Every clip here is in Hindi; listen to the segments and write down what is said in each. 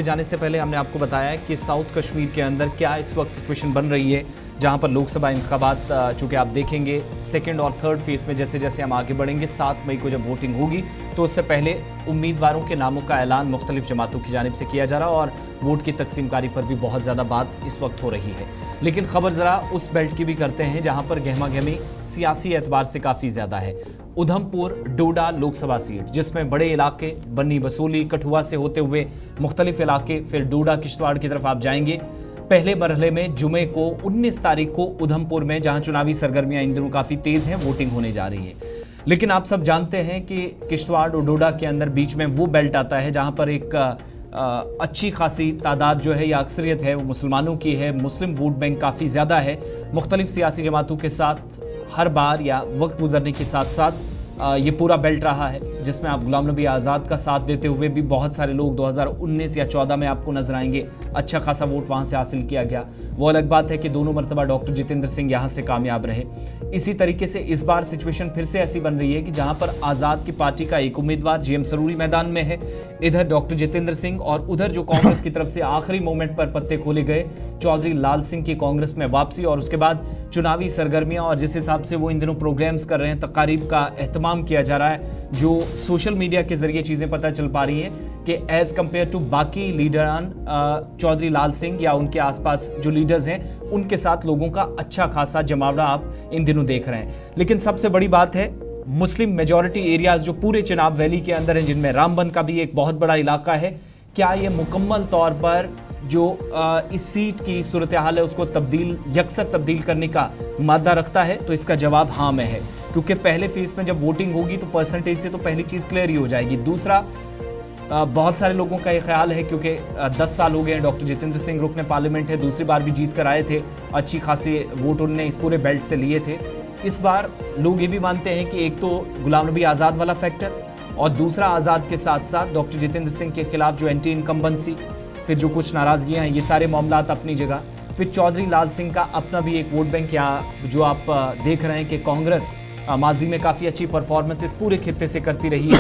जाने से पहले हमने आपको बताया कि साउथ कश्मीर के अंदर क्या इस वक्त सिचुएशन बन रही है, जहां पर लोकसभा इंतखाबात चूँकि आप देखेंगे सेकंड और थर्ड फेज में जैसे जैसे हम आगे बढ़ेंगे 7 मई को जब वोटिंग होगी तो उससे पहले उम्मीदवारों के नामों का ऐलान मुख्तलिफ जमातों की जानिब से किया जा रहा है और वोट की तकसीमकारी पर भी बहुत ज़्यादा बात इस वक्त हो रही है। लेकिन खबर ज़रा उस बेल्ट की भी करते हैं जहाँ पर गहमा गहमी सियासी एतबार से काफ़ी ज़्यादा है। उधमपुर डोडा लोकसभा सीट, जिसमें बड़े इलाके बन्नी बसोली कठुआ से होते हुए मुख्तलिफ इलाके, फिर डोडा किश्तवाड़ की तरफ आप जाएंगे। पहले मरहले में जुमे को 19 तारीख को उधमपुर में, जहां चुनावी सरगर्मियां इन दिनों काफ़ी तेज़ हैं, वोटिंग होने जा रही है। लेकिन आप सब जानते हैं कि किश्तवाड़ और डोडा के अंदर बीच में वो बेल्ट आता है जहां पर एक अच्छी खासी तादाद जो है या अक्सरियत है वो मुसलमानों की है। मुस्लिम वोट बैंक काफ़ी ज़्यादा है। मुख्तलिफ सियासी जमातों के साथ हर बार या वक्त गुजरने के साथ साथ ये पूरा बेल्ट रहा है, जिसमें आप गुलाम नबी आज़ाद का साथ देते हुए भी बहुत सारे लोग 2019 या 14 में आपको नजर आएंगे। अच्छा खासा वोट वहाँ से हासिल किया गया। वो अलग बात है कि दोनों मरतबा डॉक्टर जितेंद्र सिंह यहाँ से कामयाब रहे। इसी तरीके से इस बार सिचुएशन फिर से ऐसी बन रही है कि जहाँ पर आज़ाद की पार्टी का एक उम्मीदवार GM सरूरी मैदान में है, इधर डॉक्टर जितेंद्र सिंह, और उधर जो कांग्रेस की तरफ से आखिरी मोमेंट पर पत्ते खोले गए चौधरी लाल सिंह की कांग्रेस में वापसी, और उसके बाद चुनावी सरगर्मियां और जिस हिसाब से वो इन दिनों प्रोग्राम्स कर रहे हैं, तकारीब का एहतमाम किया जा रहा है, जो सोशल मीडिया के जरिए चीज़ें पता चल पा रही हैं कि एज़ कम्पेयर टू बाकी लीडरान चौधरी लाल सिंह या उनके आसपास जो लीडर्स हैं उनके साथ लोगों का अच्छा खासा जमावड़ा आप इन दिनों देख रहे हैं। लेकिन सबसे बड़ी बात है मुस्लिम मेजॉरिटी एरियाज जो पूरे चिनाब वैली के अंदर हैं, जिनमें रामबन का भी एक बहुत बड़ा इलाका है, क्या ये मुकम्मल तौर पर जो इस सीट की सूरत हाल है उसको यकसर तब्दील करने का मादा रखता है? तो इसका जवाब हाँ में है, क्योंकि पहले फेज में जब वोटिंग होगी तो परसेंटेज से तो पहली चीज़ क्लियर ही हो जाएगी। दूसरा, बहुत सारे लोगों का ये ख्याल है क्योंकि 10 साल हो गए हैं, डॉक्टर जितेंद्र सिंह रुकने पार्लियामेंट है, दूसरी बार भी जीत कर आए थे, अच्छी खासी वोट उन्होंने इस पूरे बेल्ट से लिए थे। इस बार लोग ये भी मानते हैं कि एक तो गुलाम नबी आज़ाद वाला फैक्टर, और दूसरा आज़ाद के साथ साथ डॉक्टर जितेंद्र सिंह के खिलाफ जो एंटी इनकम्बेंसी, फिर जो कुछ नाराज़गियाँ हैं, ये सारे मामलात अपनी जगह, फिर चौधरी लाल सिंह का अपना भी एक वोट बैंक, या जो आप देख रहे हैं कि कांग्रेस माजी में काफ़ी अच्छी परफॉर्मेंस इस पूरे खित्ते से करती रही है,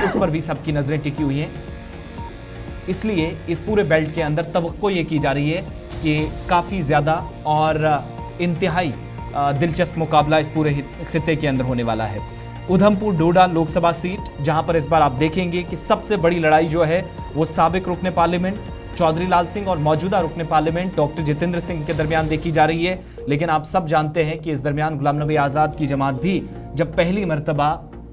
उस पर भी सबकी नज़रें टिकी हुई हैं। इसलिए इस पूरे बेल्ट के अंदर तवक्को ये की जा रही है कि काफ़ी ज़्यादा और इंतहाई दिलचस्प मुकाबला इस पूरे खित्ते के अंदर होने वाला है। उधमपुर डोडा लोकसभा सीट, जहां पर इस बार आप देखेंगे कि सबसे बड़ी लड़ाई जो है वो साबिक रुकने पार्लियामेंट चौधरी लाल सिंह और मौजूदा रुकने पार्लियामेंट डॉक्टर जितेंद्र सिंह के दरमियान देखी जा रही है। लेकिन आप सब जानते हैं कि इस दरमियान गुलाम नबी आज़ाद की जमात भी, जब पहली मरतबा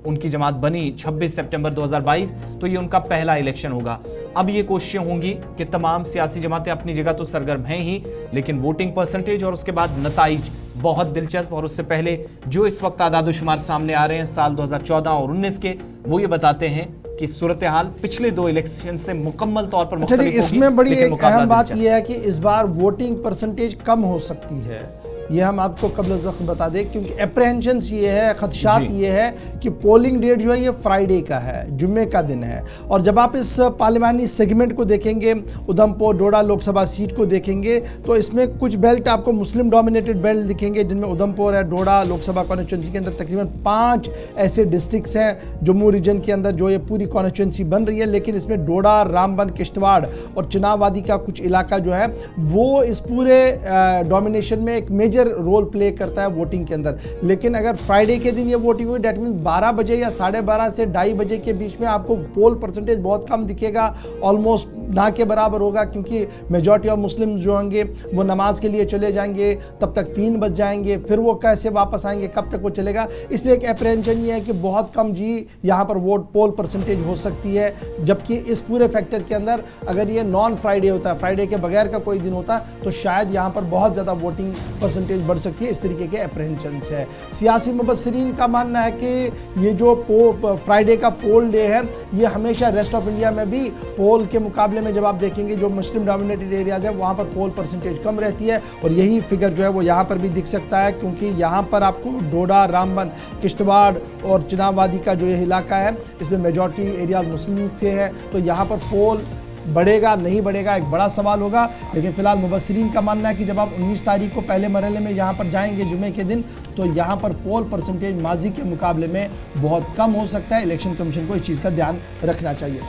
उनकी जमात बनी 26 सितंबर 2022, तो ये उनका पहला इलेक्शन होगा। अब ये कोशिशें होंगी कि तमाम सियासी जमातें अपनी जगह तो सरगर्म हैं ही, लेकिन वोटिंग परसेंटेज और उसके बाद नताइज बहुत दिलचस्प। और उससे पहले जो इस वक्त आदाद-ओ-शुमार सामने आ रहे हैं साल 2014 और 19 के, वो ये बताते हैं कि सूरत हाल पिछले 2 इलेक्शन से मुकम्मल तौर पर मुख्तलिफ होगी। इसमें बड़ी एक अहम बात यह है कि इस बार वोटिंग परसेंटेज कम हो सकती है, ये हम आपको कबल वक्त बता दें, क्योंकि अप्रहेंशंस ये है, खदशात ये है कि पोलिंग डेट जो है ये फ्राइडे का है, जुम्मे का दिन है। और जब आप इस पार्लियामानी सेगमेंट को देखेंगे, उधमपुर डोडा लोकसभा सीट को देखेंगे, तो इसमें कुछ बेल्ट आपको मुस्लिम डोमिनेटेड बेल्ट दिखेंगे, जिनमें उधमपुर है, डोडा लोकसभा कॉन्स्टिट्यूंसी के अंदर तकरीबन 5 ऐसे डिस्ट्रिक्ट्स हैं जम्मू रीजन के अंदर जो ये पूरी कॉन्स्टिट्यूंसी बन रही है। लेकिन इसमें डोडा, रामबन, किश्तवाड़ और चिनाब वादी का कुछ इलाका जो है वो इस पूरे डोमिनेशन में एक मेजर रोल प्ले करता है वोटिंग के अंदर। लेकिन अगर फ्राइडे के दिन ये वोटिंग हुई, डेट मीन 12 बजे या 12:30 से 2:30 बजे के बीच में आपको पोल परसेंटेज बहुत कम दिखेगा, ऑलमोस्ट ना के बराबर होगा, क्योंकि मेजॉरिटी ऑफ मुस्लिम जो होंगे वो नमाज के लिए चले जाएंगे, तब तक 3 बज जाएंगे, फिर वो कैसे वापस आएंगे, कब तक वो चलेगा। इसलिए एक अप्रहेंशन ये है कि बहुत कम जी यहाँ पर वोट पोल परसेंटेज हो सकती है। जबकि इस पूरे फैक्टर के अंदर अगर ये नॉन फ्राइडे होता है, फ्राइडे के बगैर का कोई दिन होता, तो शायद यहाँ पर बहुत ज़्यादा वोटिंग परसेंटेज बढ़ सकती है। इस तरीके के अप्रहेंशंस है। सियासी मुबस्सिरीन का मानना है कि ये जो फ्राइडे का पोल डे है, ये हमेशा रेस्ट ऑफ इंडिया में भी पोल के मुकाबले में जब आप देखेंगे जो मुस्लिम डोमिनेटेड एरियाज है वहाँ पर पोल परसेंटेज कम रहती है। और यही फिगर जो है वो यहाँ पर भी दिख सकता है, क्योंकि यहाँ पर आपको डोडा, रामबन, किश्तवाड़ और चिनाब वादी का जो ये इलाका है, इसमें मेजॉरिटी एरियाज मुस्लिम से है। तो यहाँ पर पोल बढ़ेगा नहीं बढ़ेगा एक बड़ा सवाल होगा। लेकिन फिलहाल मुबस्सिरीन का मानना है कि जब आप 19 तारीख को पहले मरहले में यहाँ पर जाएंगे जुमे के दिन, तो यहाँ पर पोल परसेंटेज माजी के मुकाबले में बहुत कम हो सकता है। इलेक्शन कमीशन को इस चीज़ का ध्यान रखना चाहिए।